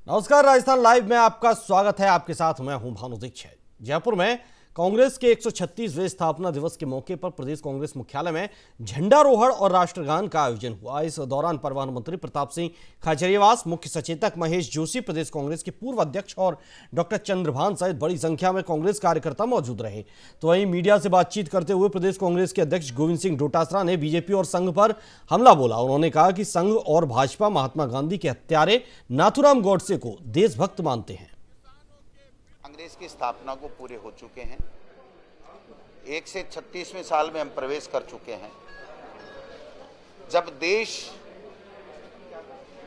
नमस्कार, राजस्थान लाइव में आपका स्वागत है। आपके साथ मैं हूं भानु दीक्षित। जयपुर में कांग्रेस के 136वें स्थापना दिवस के मौके पर प्रदेश कांग्रेस मुख्यालय में झंडारोहण और राष्ट्रगान का आयोजन हुआ। इस दौरान परिवहन मंत्री प्रताप सिंह खाचरियावास, मुख्य सचेतक महेश जोशी, प्रदेश कांग्रेस के पूर्व अध्यक्ष और डॉक्टर चंद्रभान सहित बड़ी संख्या में कांग्रेस कार्यकर्ता मौजूद रहे। तो वहीं मीडिया से बातचीत करते हुए प्रदेश कांग्रेस के अध्यक्ष गोविंद सिंह डोटासरा ने बीजेपी और संघ पर हमला बोला। उन्होंने कहा कि संघ और भाजपा महात्मा गांधी के हत्यारे नाथूराम गोडसे को देशभक्त मानते हैं। कांग्रेस की स्थापना को पूरे हो चुके हैं। 136वें साल में हम प्रवेश कर चुके हैं। जब देश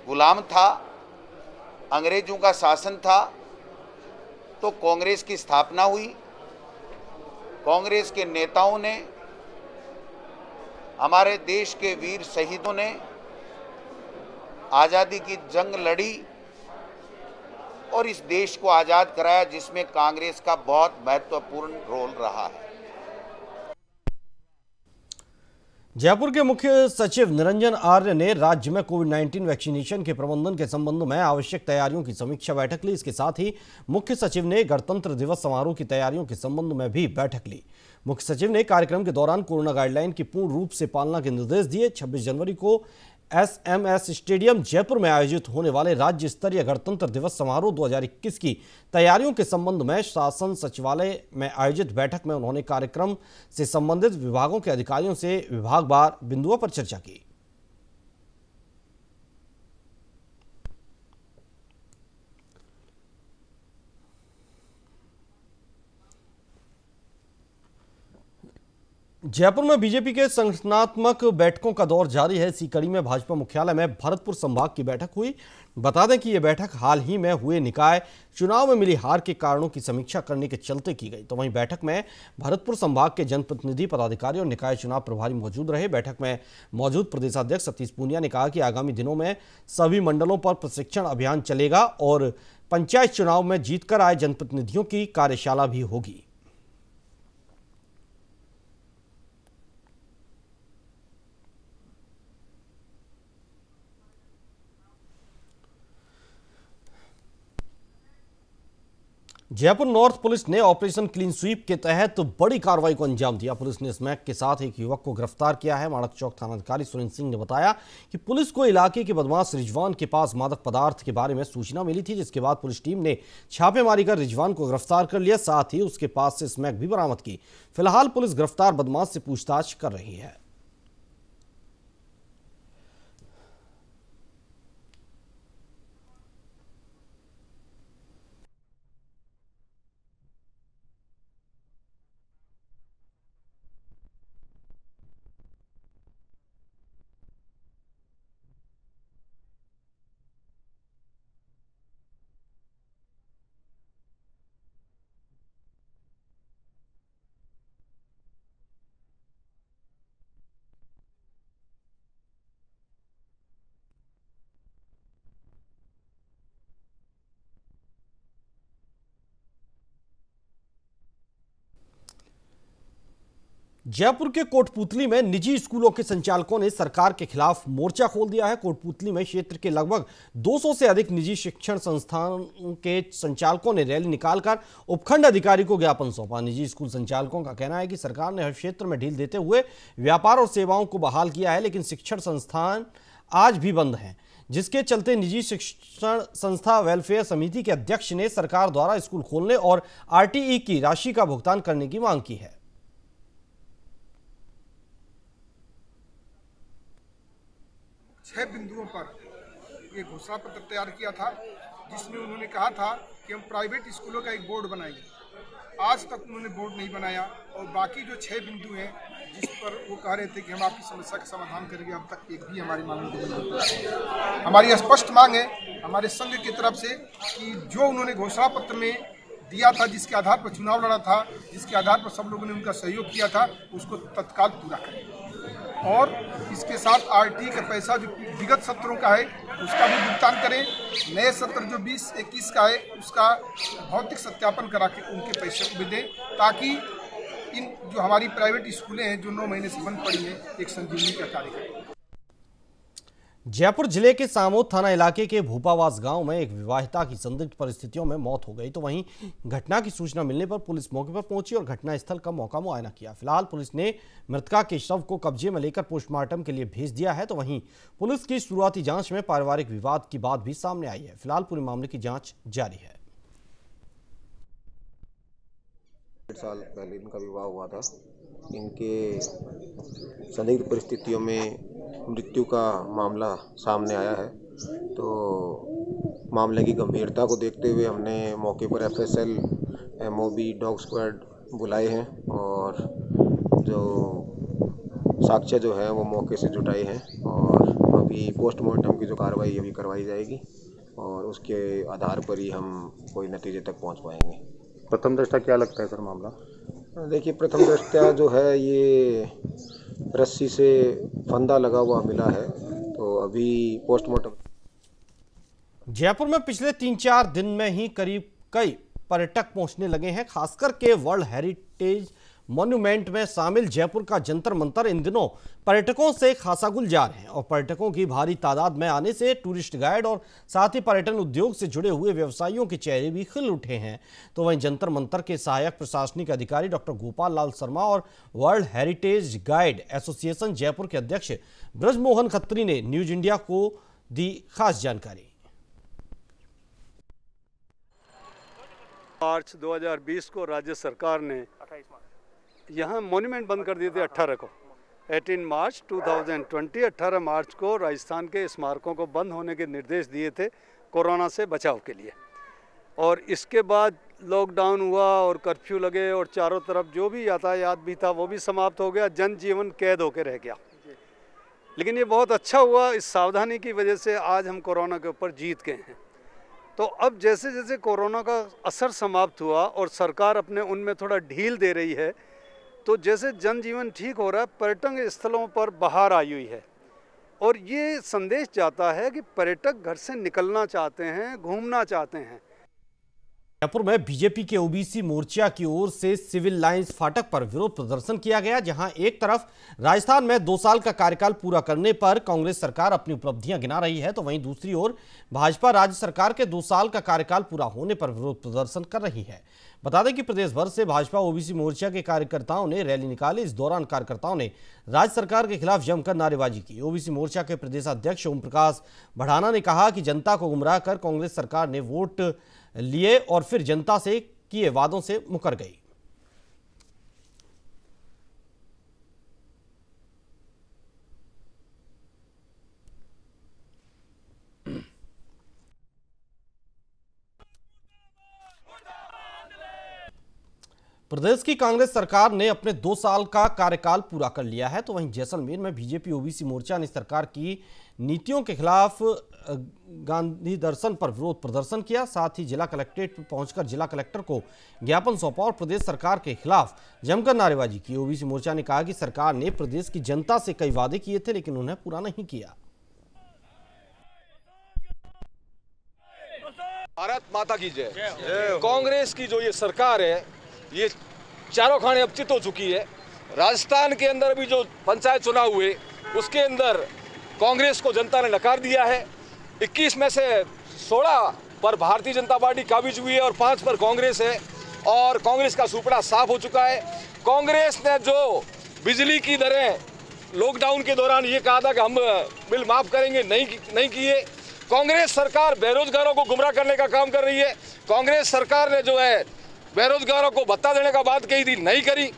गुलाम था, अंग्रेजों का शासन था, तो कांग्रेस की स्थापना हुई। कांग्रेस के नेताओं ने, हमारे देश के वीर शहीदों ने आज़ादी की जंग लड़ी और इस देश को आज़ाद कराया, जिसमें कांग्रेस का बहुत महत्वपूर्ण रोल रहा है। जयपुर के मुख्य सचिव निरंजन आर्य ने राज्य में कोविड-19 वैक्सीनेशन के प्रबंधन के संबंध में आवश्यक तैयारियों की समीक्षा बैठक ली। इसके साथ ही मुख्य सचिव ने गणतंत्र दिवस समारोह की तैयारियों के संबंध में भी बैठक ली। मुख्य सचिव ने कार्यक्रम के दौरान कोरोना गाइडलाइन की पूर्ण रूप से पालना के निर्देश दिए। 26 जनवरी को SMS स्टेडियम जयपुर में आयोजित होने वाले राज्य स्तरीय गणतंत्र दिवस समारोह 2021 की तैयारियों के संबंध में शासन सचिवालय में आयोजित बैठक में उन्होंने कार्यक्रम से संबंधित विभागों के अधिकारियों से विभागवार बिंदुओं पर चर्चा की। जयपुर में बीजेपी के संगठनात्मक बैठकों का दौर जारी है। इसी कड़ी में भाजपा मुख्यालय में भरतपुर संभाग की बैठक हुई। बता दें कि यह बैठक हाल ही में हुए निकाय चुनाव में मिली हार के कारणों की समीक्षा करने के चलते की गई। तो वहीं बैठक में भरतपुर संभाग के जनप्रतिनिधि, पदाधिकारी और निकाय चुनाव प्रभारी मौजूद रहे। बैठक में मौजूद प्रदेशाध्यक्ष सतीश पूनिया ने कहा कि आगामी दिनों में सभी मंडलों पर प्रशिक्षण अभियान चलेगा और पंचायत चुनाव में जीतकर आए जनप्रतिनिधियों की कार्यशाला भी होगी। जयपुर नॉर्थ पुलिस ने ऑपरेशन क्लीन स्वीप के तहत बड़ी कार्रवाई को अंजाम दिया। पुलिस ने स्मैक के साथ एक युवक को गिरफ्तार किया है। माणक चौक थानाधिकारी सुरेंद्र सिंह ने बताया कि पुलिस को इलाके के बदमाश रिजवान के पास मादक पदार्थ के बारे में सूचना मिली थी, जिसके बाद पुलिस टीम ने छापेमारी कर रिजवान को गिरफ्तार कर लिया। साथ ही उसके पास से स्मैक भी बरामद की। फिलहाल पुलिस गिरफ्तार बदमाश से पूछताछ कर रही है। जयपुर के कोटपूतली में निजी स्कूलों के संचालकों ने सरकार के खिलाफ मोर्चा खोल दिया है। कोटपूतली में क्षेत्र के लगभग 200 से अधिक निजी शिक्षण संस्थानों के संचालकों ने रैली निकालकर उपखंड अधिकारी को ज्ञापन सौंपा। निजी स्कूल संचालकों का कहना है कि सरकार ने हर क्षेत्र में ढील देते हुए व्यापार और सेवाओं को बहाल किया है, लेकिन शिक्षण संस्थान आज भी बंद हैं, जिसके चलते निजी शिक्षण संस्था वेलफेयर समिति के अध्यक्ष ने सरकार द्वारा स्कूल खोलने और RTE की राशि का भुगतान करने की मांग की है। 6 बिंदुओं पर एक घोषणा पत्र तैयार किया था, जिसमें उन्होंने कहा था कि हम प्राइवेट स्कूलों का एक बोर्ड बनाएंगे। आज तक उन्होंने बोर्ड नहीं बनाया और बाकी जो 6 बिंदु हैं जिस पर वो कह रहे थे कि हम आपकी समस्या का समाधान करेंगे, अब तक एक भी हमारी मांग नहीं है। हमारी स्पष्ट मांग है हमारे संघ की तरफ से कि जो उन्होंने घोषणा पत्र में दिया था, जिसके आधार पर चुनाव लड़ा था, जिसके आधार पर सब लोगों ने उनका सहयोग किया था, उसको तत्काल पूरा करें। और इसके साथ RTE का पैसा जो विगत सत्रों का है उसका भी भुगतान करें। नए सत्र जो 20-21 का है उसका भौतिक सत्यापन करा के उनके पैसे को भी दें, ताकि इन जो हमारी प्राइवेट स्कूलें हैं जो 9 महीने से बंद पड़ी हैं, एक संजीवनी का कार्य करें। जयपुर जिले के सामोद थाना इलाके के भूपावास गांव में एक विवाहिता की संदिग्ध परिस्थितियों में मौत हो गई। तो वहीं घटना की सूचना मिलने पर पुलिस मौके पर पहुंची और घटनास्थल का मौका मुआयना किया। फिलहाल पुलिस ने मृतका के शव को कब्जे में लेकर पोस्टमार्टम के लिए भेज दिया है। तो वहीं पुलिस की शुरुआती जांच में पारिवारिक विवाद की बात भी सामने आई है। फिलहाल पूरे मामले की जांच जारी है। 1.5 साल पहले इनका विवाह हुआ था। इनके संदिग्ध परिस्थितियों में मृत्यु का मामला सामने आया है। तो मामले की गंभीरता को देखते हुए हमने मौके पर FSL, MOB, डॉग स्क्वाड बुलाए हैं और जो साक्ष्य जो है वो मौके से जुटाए हैं और अभी पोस्टमार्टम की जो कार्रवाई अभी करवाई जाएगी और उसके आधार पर ही हम कोई नतीजे तक पहुंच पाएंगे। प्रथम दृष्टया क्या लगता है सर मामला? देखिए, प्रथम दृष्टया जो है ये रस्सी से फंदा लगा हुआ मिला है। तो अभी पोस्टमार्टम। जयपुर में पिछले 3-4 दिन में ही करीब कई पर्यटक पहुंचने लगे हैं। खासकर के वर्ल्ड हेरिटेज मॉन्यूमेंट में शामिल जयपुर का जंतर मंतर इन दिनों पर्यटकों से खासा गुलजार है और पर्यटकों की भारी तादाद में आने से टूरिस्ट गाइड और साथ ही पर्यटन उद्योग से जुड़े हुए व्यवसायियों के चेहरे भी खिल उठे हैं। तो वहीं जंतर मंतर के सहायक प्रशासनिक अधिकारी डॉक्टर गोपाल लाल शर्मा और world heritage guide association Jaipur के अध्यक्ष ब्रजमोहन खत्री ने न्यूज इंडिया को दी खास जानकारी। मार्च 2020 को राज्य सरकार ने यहाँ मॉन्यूमेंट बंद कर दिए थे 18 को। 18 मार्च 2020 18 मार्च को राजस्थान के स्मारकों को बंद होने के निर्देश दिए थे कोरोना से बचाव के लिए। और इसके बाद लॉकडाउन हुआ और कर्फ्यू लगे और चारों तरफ जो भी यातायात भी था वो भी समाप्त हो गया, जनजीवन कैद होकर रह गया। लेकिन ये बहुत अच्छा हुआ, इस सावधानी की वजह से आज हम कोरोना के ऊपर जीत गए हैं। तो अब जैसे जैसे कोरोना का असर समाप्त हुआ और सरकार अपने उनमें थोड़ा ढील दे रही है, तो जैसे जनजीवन ठीक हो रहा है, पर्यटन स्थलों पर बहार आई हुई है और ये संदेश जाता है कि पर्यटक घर से निकलना चाहते हैं, घूमना चाहते हैं। जयपुर में बीजेपी के ओबीसी मोर्चा की ओर से सिविल लाइंस फाटक पर विरोध प्रदर्शन किया गया, जहां एक तरफ राजस्थान में 2 साल का कार्यकाल पूरा करने पर कांग्रेस सरकार अपनी उपलब्धियां गिना रही है, तो वहीं दूसरी ओर भाजपा राज्य सरकार के 2 साल का कार्यकाल पूरा होने पर विरोध प्रदर्शन कर रही है। बता दें कि प्रदेश भर से भाजपा ओबीसी मोर्चा के कार्यकर्ताओं ने रैली निकाली। इस दौरान कार्यकर्ताओं ने राज्य सरकार के खिलाफ जमकर नारेबाजी की। ओबीसी मोर्चा के प्रदेशाध्यक्ष ओम प्रकाश बढ़ाना ने कहा कि जनता को गुमराह कर कांग्रेस सरकार ने वोट लिए और फिर जनता से किए वादों से मुकर गई। प्रदेश की कांग्रेस सरकार ने अपने 2 साल का कार्यकाल पूरा कर लिया है। तो वहीं जैसलमेर में बीजेपी ओबीसी मोर्चा ने सरकार की नीतियों के खिलाफ गांधी दर्शन पर विरोध प्रदर्शन किया। साथ ही जिला कलेक्ट्रेट पहुंचकर जिला कलेक्टर को ज्ञापन सौंपा और प्रदेश सरकार के खिलाफ जमकर नारेबाजी की। ओबीसी मोर्चा ने कहा कि सरकार ने प्रदेश की जनता से कई वादे किए थे लेकिन उन्हें पूरा नहीं किया। भारत माता की जय। कांग्रेस की जो ये सरकार है, ये चारों खाने अब चित हो चुकी है। राजस्थान के अंदर भी जो पंचायत चुनाव हुए उसके अंदर कांग्रेस को जनता ने नकार दिया है। 21 में से 16 पर भारतीय जनता पार्टी काबिज हुई है और 5 पर कांग्रेस है और कांग्रेस का सुपड़ा साफ हो चुका है। कांग्रेस ने जो बिजली की दरें लॉकडाउन के दौरान ये कहा था कि हम बिल माफ करेंगे, नहीं किए। कांग्रेस सरकार बेरोजगारों को गुमराह करने का काम कर रही है। कांग्रेस सरकार ने जो है बेरोजगारों को भत्ता देने का बात कही थी, नहीं करी।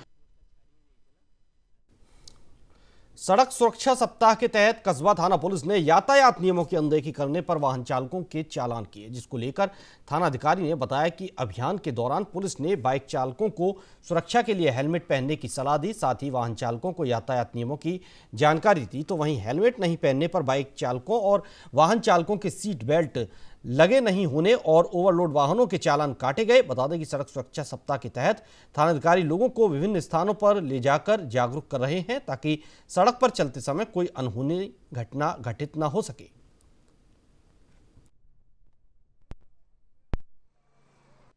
सड़क सुरक्षा सप्ताह के तहत कस्बा थाना पुलिस ने यातायात नियमों की अनदेखी करने पर वाहन चालकों के चालान किए, जिसको लेकर थाना अधिकारी ने बताया कि अभियान के दौरान पुलिस ने बाइक चालकों को सुरक्षा के लिए हेलमेट पहनने की सलाह दी। साथ ही वाहन चालकों को यातायात नियमों की जानकारी दी। तो वहीं हेलमेट नहीं पहनने पर बाइक चालकों और वाहन चालकों के सीट बेल्ट लगे नहीं होने और ओवरलोड वाहनों के चालान काटे गए। बता दें कि सड़क सुरक्षा सप्ताह के तहत थानाधिकारी लोगों को विभिन्न स्थानों पर ले जाकर जागरूक कर रहे हैं ताकि सड़क पर चलते समय कोई अनहोनी घटना घटित न हो सके।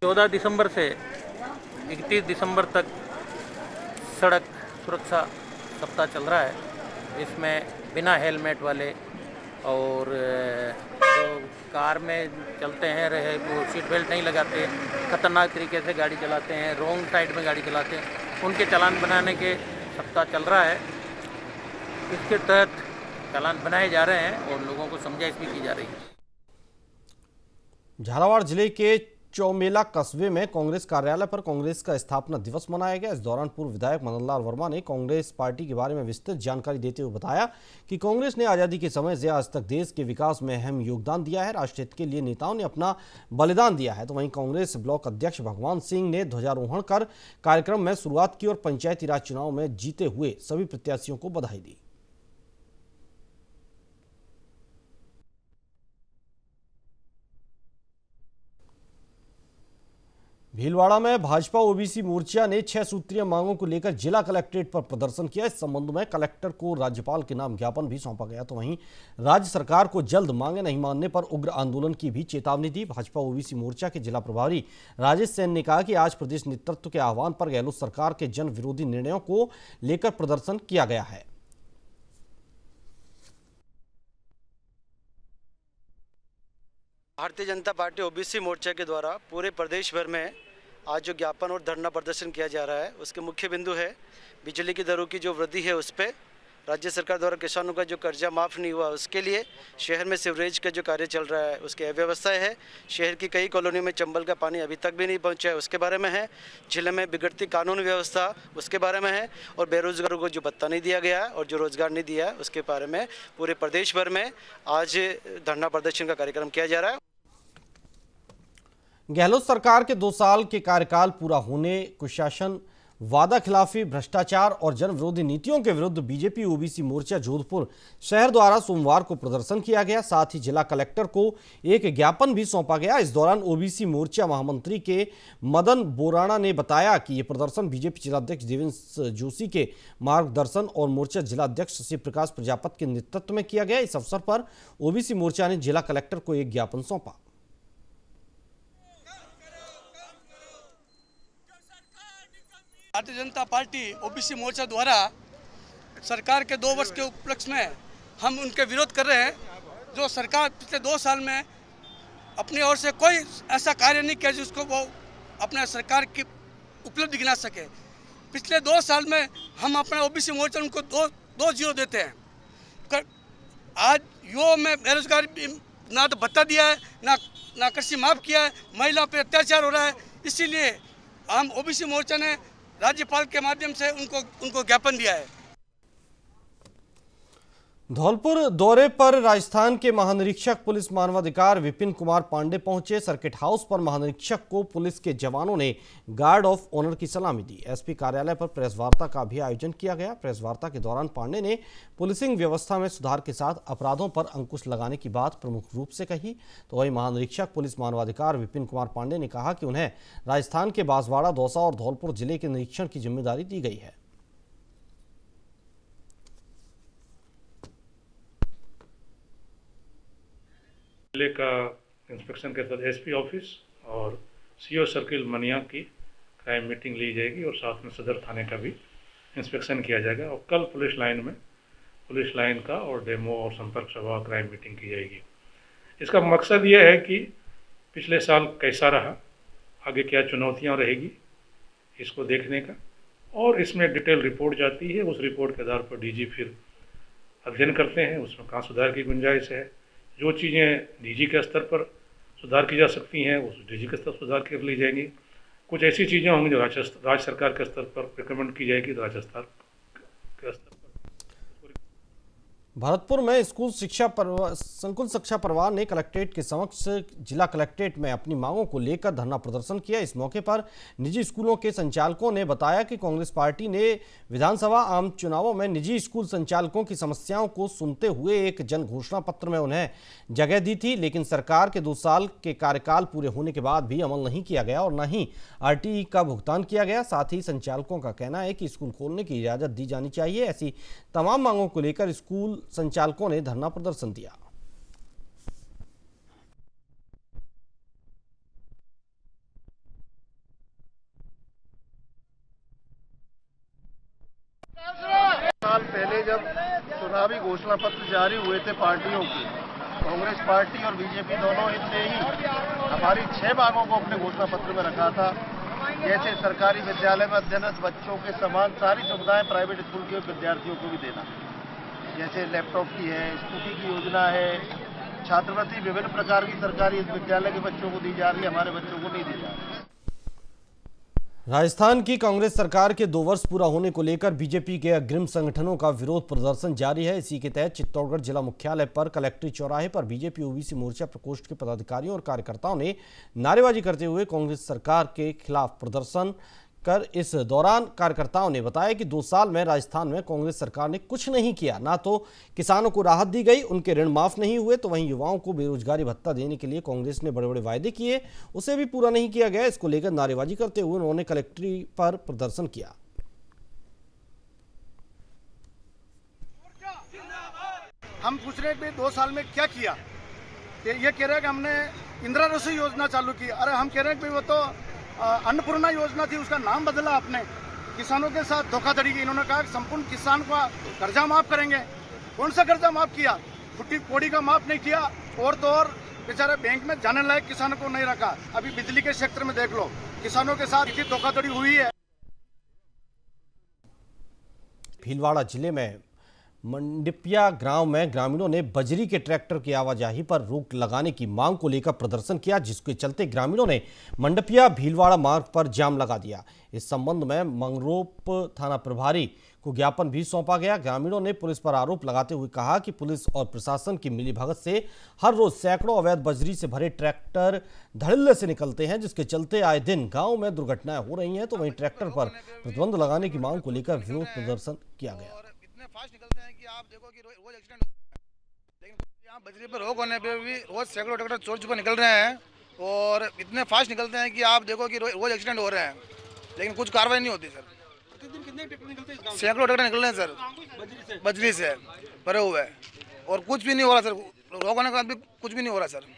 14 दिसंबर से 31 दिसंबर तक सड़क सुरक्षा सप्ताह चल रहा है। इसमें बिना हेलमेट वाले और जो कार में चलते हैं रहे वो सीट बेल्ट नहीं लगाते, खतरनाक तरीके से गाड़ी चलाते हैं, रॉन्ग साइड में गाड़ी चलाते हैं, उनके चालान बनाने के सप्ताह चल रहा है। इसके तहत चालान बनाए जा रहे हैं और लोगों को समझाइश भी की जा रही है। झालावाड़ जिले के चौमेला कस्बे में कांग्रेस कार्यालय पर कांग्रेस का स्थापना दिवस मनाया गया। इस दौरान पूर्व विधायक मदन लाल वर्मा ने कांग्रेस पार्टी के बारे में विस्तृत जानकारी देते हुए बताया कि कांग्रेस ने आजादी के समय से आज तक देश के विकास में अहम योगदान दिया है। राष्ट्र हित के लिए नेताओं ने अपना बलिदान दिया है। तो वहीं कांग्रेस ब्लॉक अध्यक्ष भगवान सिंह ने ध्वजारोहण कर कार्यक्रम में शुरुआत की और पंचायती राज चुनाव में जीते हुए सभी प्रत्याशियों को बधाई दी। भीलवाड़ा में भाजपा ओबीसी मोर्चा ने 6 सूत्रीय मांगों को लेकर जिला कलेक्ट्रेट पर प्रदर्शन किया। इस संबंध में कलेक्टर को राज्यपाल के नाम ज्ञापन भी सौंपा गया। तो वहीं राज्य सरकार को जल्द मांगे नहीं मानने पर उग्र आंदोलन की भी चेतावनी दी। भाजपा ओबीसी मोर्चा के जिला प्रभारी राजेश सेन ने कहा कि आज प्रदेश नेतृत्व के आह्वान पर गहलोत सरकार के जन विरोधी निर्णयों को लेकर प्रदर्शन किया गया है। भारतीय जनता पार्टी ओबीसी मोर्चा के द्वारा पूरे प्रदेश भर में आज जो ज्ञापन और धरना प्रदर्शन किया जा रहा है उसके मुख्य बिंदु है बिजली की दरों की जो वृद्धि है उस पर, राज्य सरकार द्वारा किसानों का जो कर्जा माफ़ नहीं हुआ उसके लिए, शहर में सीवरेज का जो कार्य चल रहा है उसकी अव्यवस्था है, शहर की कई कॉलोनियों में चंबल का पानी अभी तक भी नहीं पहुंचा है उसके बारे में है, जिले में बिगड़ती कानून व्यवस्था उसके बारे में है, और बेरोजगारों को जो भत्ता नहीं दिया गया है और जो रोजगार नहीं दिया है उसके बारे में पूरे प्रदेश भर में आज धरना प्रदर्शन का कार्यक्रम किया जा रहा है। गहलोत सरकार के 2 साल के कार्यकाल पूरा होने, कुशासन, वादा खिलाफी, भ्रष्टाचार और जन विरोधी नीतियों के विरुद्ध बीजेपी ओबीसी मोर्चा जोधपुर शहर द्वारा सोमवार को प्रदर्शन किया गया। साथ ही जिला कलेक्टर को एक ज्ञापन भी सौंपा गया। इस दौरान ओबीसी मोर्चा महामंत्री के मदन बोराणा ने बताया कि यह प्रदर्शन बीजेपी जिलाध्यक्ष देवेंद्र जोशी के मार्गदर्शन और मोर्चा जिलाध्यक्ष शिव प्रकाश प्रजापत के नेतृत्व में किया गया। इस अवसर पर ओबीसी मोर्चा ने जिला कलेक्टर को एक ज्ञापन सौंपा। भारतीय जनता पार्टी ओबीसी मोर्चा द्वारा सरकार के 2 वर्ष के उपलक्ष्य में हम उनके विरोध कर रहे हैं। जो सरकार पिछले 2 साल में अपनी ओर से कोई ऐसा कार्य नहीं किया जिसको वो अपने सरकार की उपलब्धि गिना सके। पिछले 2 साल में हम अपने ओबीसी मोर्चा उनको 2-0 देते हैं। आज युवाओं में बेरोजगारी, ना तो भत्ता दिया है, ना कृषि माफ किया है, महिला पर अत्याचार हो रहा है। इसीलिए हम ओबीसी मोर्चा ने राज्यपाल के माध्यम से उनको ज्ञापन दिया है। धौलपुर दौरे पर राजस्थान के महानिरीक्षक पुलिस मानवाधिकार विपिन कुमार पांडे पहुंचे। सर्किट हाउस पर महानिरीक्षक को पुलिस के जवानों ने गार्ड ऑफ ऑनर की सलामी दी। एसपी कार्यालय पर प्रेस वार्ता का भी आयोजन किया गया। प्रेस वार्ता के दौरान पांडे ने पुलिसिंग व्यवस्था में सुधार के साथ अपराधों पर अंकुश लगाने की बात प्रमुख रूप से कही। तो वही महानिरीक्षक पुलिस मानवाधिकार विपिन कुमार पांडे ने कहा कि उन्हें राजस्थान के बांसवाड़ा, दौसा और धौलपुर जिले के निरीक्षण की जिम्मेदारी दी गई है। जिले का इंस्पेक्शन के साथ एसपी ऑफिस और सीओ सर्किल मनिया की क्राइम मीटिंग ली जाएगी और साथ में सदर थाने का भी इंस्पेक्शन किया जाएगा। और कल पुलिस लाइन का और डेमो और संपर्क सभा क्राइम मीटिंग की जाएगी। इसका मकसद ये है कि पिछले साल कैसा रहा, आगे क्या चुनौतियां रहेगी, इसको देखने का, और इसमें डिटेल रिपोर्ट जाती है। उस रिपोर्ट के आधार पर डीजी फिर अध्ययन करते हैं उसमें कहाँ सुधार की गुंजाइश है। जो चीज़ें डीजी के स्तर पर सुधार की जा सकती हैं उस डीजी के स्तर पर सुधार कर ली जाएंगी। कुछ ऐसी चीज़ें होंगी जो राज्य सरकार के स्तर पर रिकमेंड की जाएगी तो राज्य सरकार के स्तर पर। भरतपुर में संकुल शिक्षा परिवार ने कलेक्ट्रेट के समक्ष जिला कलेक्ट्रेट में अपनी मांगों को लेकर धरना प्रदर्शन किया। इस मौके पर निजी स्कूलों के संचालकों ने बताया कि कांग्रेस पार्टी ने विधानसभा आम चुनावों में निजी स्कूल संचालकों की समस्याओं को सुनते हुए एक जन घोषणा पत्र में उन्हें जगह दी थी, लेकिन सरकार के 2 साल के कार्यकाल पूरे होने के बाद भी अमल नहीं किया गया और न ही आरटीई का भुगतान किया गया। साथ ही संचालकों का कहना है कि स्कूल खोलने की इजाजत दी जानी चाहिए। ऐसी तमाम मांगों को लेकर स्कूल संचालकों ने धरना प्रदर्शन दिया। साल पहले जब चुनावी घोषणा पत्र जारी हुए थे पार्टियों के, कांग्रेस पार्टी और बीजेपी दोनों ने ही हमारी 6 मांगों को अपने घोषणा पत्र में रखा था। जैसे सरकारी विद्यालय में अध्ययनरत बच्चों के समान सारी सुविधाएं प्राइवेट स्कूल के विद्यार्थियों को भी देना, जैसे लैपटॉप की है, स्कूटी की योजना है, छात्रवृत्ति विभिन्न प्रकार की सरकारी विद्यालय के बच्चों को दी जा रही है, हमारे बच्चों को नहीं दी जा रही। राजस्थान की कांग्रेस सरकार के 2 वर्ष पूरा होने को लेकर बीजेपी के अग्रिम संगठनों का विरोध प्रदर्शन जारी है। इसी के तहत चित्तौड़गढ़ जिला मुख्यालय पर कलेक्ट्रेट चौराहे पर बीजेपी ओबीसी मोर्चा प्रकोष्ठ के पदाधिकारियों और कार्यकर्ताओं ने नारेबाजी करते हुए कांग्रेस सरकार के खिलाफ प्रदर्शन कर इस दौरान कार्यकर्ताओं ने बताया कि 2 साल में राजस्थान में कांग्रेस सरकार ने कुछ नहीं किया। ना तो किसानों को राहत दी गई, उनके ऋण माफ नहीं हुए, तो वहीं युवाओं को बेरोजगारी भत्ता देने के लिए कांग्रेस ने बड़े बड़े वायदे किए, उसे भी पूरा नहीं किया गया। इसको लेकर नारेबाजी करते हुए उन्होंने कलेक्ट्रेट पर प्रदर्शन किया। हम पूछ रहे हैं कि 2 साल में क्या किया। ये कह रहे हैं कि हमने इंदिरा रसोई योजना चालू की। अरे हम कह रहे हैं कि वो तो अन्नपूर्णा योजना थी, उसका नाम बदला आपने। किसानों के साथ धोखाधड़ी की। इन्होंने कहा संपूर्ण किसान का कर्जा माफ करेंगे। कौन सा कर्जा माफ किया? फुट्टी कोड़ी का माफ नहीं किया। और तो और बेचारे बैंक में जाने लायक किसानों को नहीं रखा। अभी बिजली के सेक्टर में देख लो, किसानों के साथ इतनी धोखाधड़ी हुई है। भीलवाड़ा जिले में मंडपिया गांव में ग्रामीणों ने बजरी के ट्रैक्टर की आवाजाही पर रोक लगाने की मांग को लेकर प्रदर्शन किया, जिसके चलते ग्रामीणों ने मंडपिया भीलवाड़ा मार्ग पर जाम लगा दिया। इस संबंध में मंगरोप थाना प्रभारी को ज्ञापन भी सौंपा गया। ग्रामीणों ने पुलिस पर आरोप लगाते हुए कहा कि पुलिस और प्रशासन की मिलीभगत से हर रोज सैकड़ों अवैध बजरी से भरे ट्रैक्टर धड़ल्ले से निकलते हैं, जिसके चलते आए दिन गाँव में दुर्घटनाएं हो रही हैं। तो वहीं ट्रैक्टर पर प्रतिबंध लगाने की मांग को लेकर विरोध प्रदर्शन किया गया। फास्ट निकलते हैं कि आप देखो कि रोज एक्सीडेंट, लेकिन यहाँ बजरी पर रोक होने पे भी रोज सैकड़ों ट्रैक्टर चोर छुपा निकल रहे हैं और इतने फास्ट निकलते हैं कि आप देखो कि रोज एक्सीडेंट हो रहे हैं, लेकिन कुछ कार्रवाई नहीं होती सर। कितने ट्रैक्टर निकलते हैं? सैकड़ों ट्रैक्टर निकल रहे हैं सर, बजरी से भरे हुए, और कुछ भी नहीं हो रहा सर। रोक होने के बाद भी कुछ भी नहीं हो रहा सर।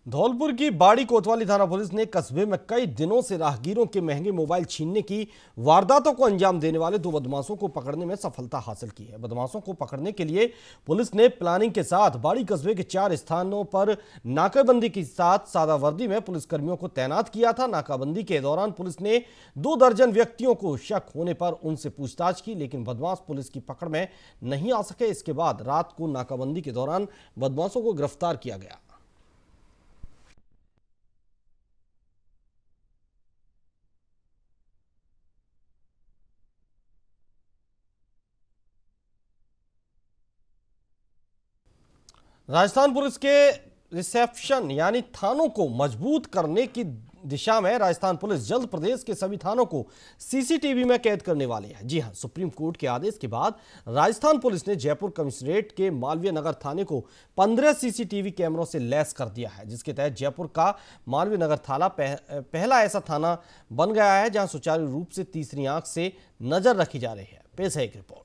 धौलपुर की बाड़ी कोतवाली थाना पुलिस ने कस्बे में कई दिनों से राहगीरों के महंगे मोबाइल छीनने की वारदातों को अंजाम देने वाले 2 बदमाशों को पकड़ने में सफलता हासिल की है। बदमाशों को पकड़ने के लिए पुलिस ने प्लानिंग के साथ बाड़ी कस्बे के 4 स्थानों पर नाकाबंदी के साथ सादा वर्दी में पुलिसकर्मियों को तैनात किया था। नाकाबंदी के दौरान पुलिस ने 2 दर्जन व्यक्तियों को शक होने पर उनसे पूछताछ की, लेकिन बदमाश पुलिस की पकड़ में नहीं आ सके। इसके बाद रात को नाकाबंदी के दौरान बदमाशों को गिरफ्तार किया गया। राजस्थान पुलिस के रिसेप्शन यानी थानों को मजबूत करने की दिशा में राजस्थान पुलिस जल्द प्रदेश के सभी थानों को सीसीटीवी में कैद करने वाली है। जी हां, सुप्रीम कोर्ट के आदेश के बाद राजस्थान पुलिस ने जयपुर कमिश्नरेट के मालवीय नगर थाने को 15 सीसीटीवी कैमरों से लैस कर दिया है, जिसके तहत जयपुर का मालवीय नगर थाना पहला ऐसा थाना बन गया है जहां सुचारू रूप से तीसरी आंख से नजर रखी जा रही है। पेश है एक रिपोर्ट।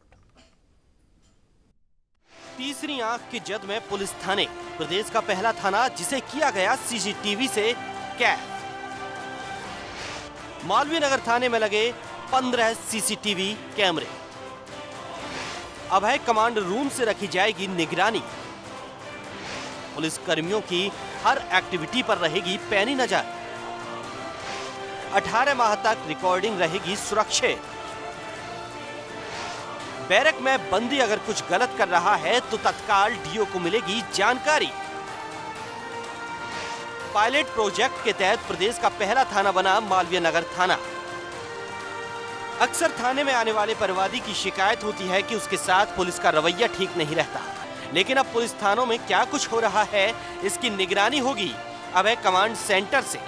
तीसरी आंख की जद में पुलिस थाने प्रदेश का पहला थाना, जिसे किया गया सीसीटीवी से कैद। मालवीय नगर थाने में लगे 15 सीसीटीवी कैमरे। अभय कमांड रूम से रखी जाएगी निगरानी। पुलिस कर्मियों की हर एक्टिविटी पर रहेगी पैनी नजर। 18 माह तक रिकॉर्डिंग रहेगी सुरक्षित। बैरक में बंदी अगर कुछ गलत कर रहा है तो तत्काल डीओ को मिलेगी जानकारी। पायलट प्रोजेक्ट के तहत प्रदेश का पहला थाना बना मालवीय नगर थाना। अक्सर थाने में आने वाले परिवादी की शिकायत होती है कि उसके साथ पुलिस का रवैया ठीक नहीं रहता, लेकिन अब पुलिस थानों में क्या कुछ हो रहा है इसकी निगरानी होगी अभय कमांड सेंटर से।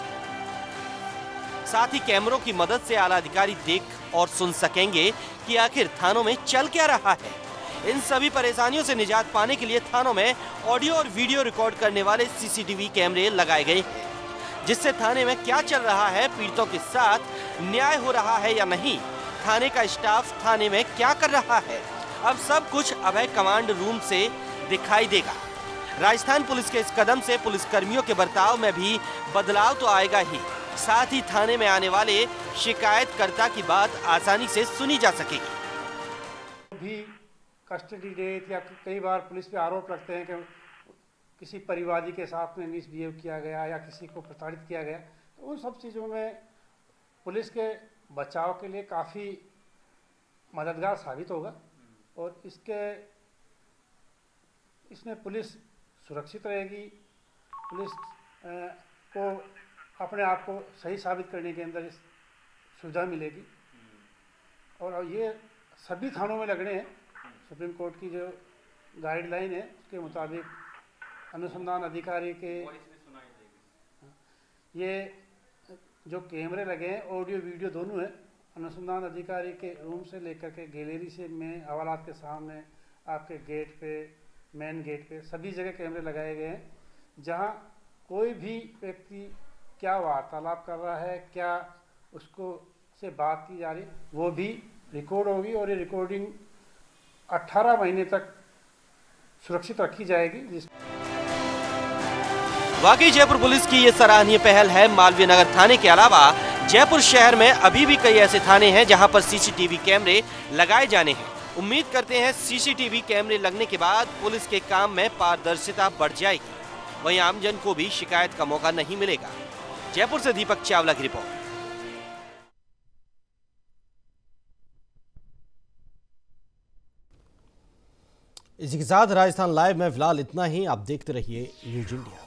साथ ही कैमरों की मदद से आला अधिकारी देख और सुन सकेंगे कि आखिर थानों में चल क्या रहा है। इन सभी परेशानियों से निजात पाने के लिए थानों में ऑडियो और वीडियो रिकॉर्ड करने वाले सीसीटीवी कैमरे लगाए गए हैं, जिससे थाने में क्या चल रहा है, पीड़ितों के साथ न्याय हो रहा है या नहीं, थाने का स्टाफ थाने में क्या कर रहा है, अब सब कुछ अभय कमांड रूम से दिखाई देगा। राजस्थान पुलिस के इस कदम से पुलिस कर्मियों के बर्ताव में भी बदलाव तो आएगा ही, साथ ही थाने में आने वाले शिकायतकर्ता की बात आसानी से सुनी जा सकेगी। भी कस्टडी डेथ या कई बार पुलिस पे आरोप लगते हैं कि किसी परिवादी के साथ में मिसबिहेव किया गया या किसी को प्रताड़ित किया गया, तो उन सब चीज़ों में पुलिस के बचाव के लिए काफ़ी मददगार साबित होगा और इसमें पुलिस सुरक्षित रहेगी, पुलिस को अपने आप को सही साबित करने के अंदर सुविधा मिलेगी। और ये सभी थानों में लगने हैं। सुप्रीम कोर्ट की जो गाइडलाइन है उसके मुताबिक अनुसंधान अधिकारी के ये जो कैमरे लगे हैं, ऑडियो वीडियो दोनों है, अनुसंधान अधिकारी के रूम से लेकर के गैलरी से में हवालात के सामने आपके गेट पे, मेन गेट पे सभी जगह कैमरे लगाए गए हैं। जहां कोई भी व्यक्ति क्या वार्तालाप कर रहा है, क्या उसको से बात की जा रही, वो भी रिकॉर्ड होगी और ये रिकॉर्डिंग 18 महीने तक सुरक्षित रखी जाएगी। वाकई जयपुर पुलिस की ये सराहनीय पहल है। मालवीय नगर थाने के अलावा जयपुर शहर में अभी भी कई ऐसे थाने हैं जहां पर सीसीटीवी कैमरे लगाए जाने हैं। उम्मीद करते हैं सीसीटीवी कैमरे लगने के बाद पुलिस के काम में पारदर्शिता बढ़ जाएगी, वहीं आमजन को भी शिकायत का मौका नहीं मिलेगा। जयपुर से दीपक चावला की रिपोर्ट। इसी के साथ राजस्थान लाइव में फिलहाल इतना ही। आप देखते रहिए न्यूज इंडिया।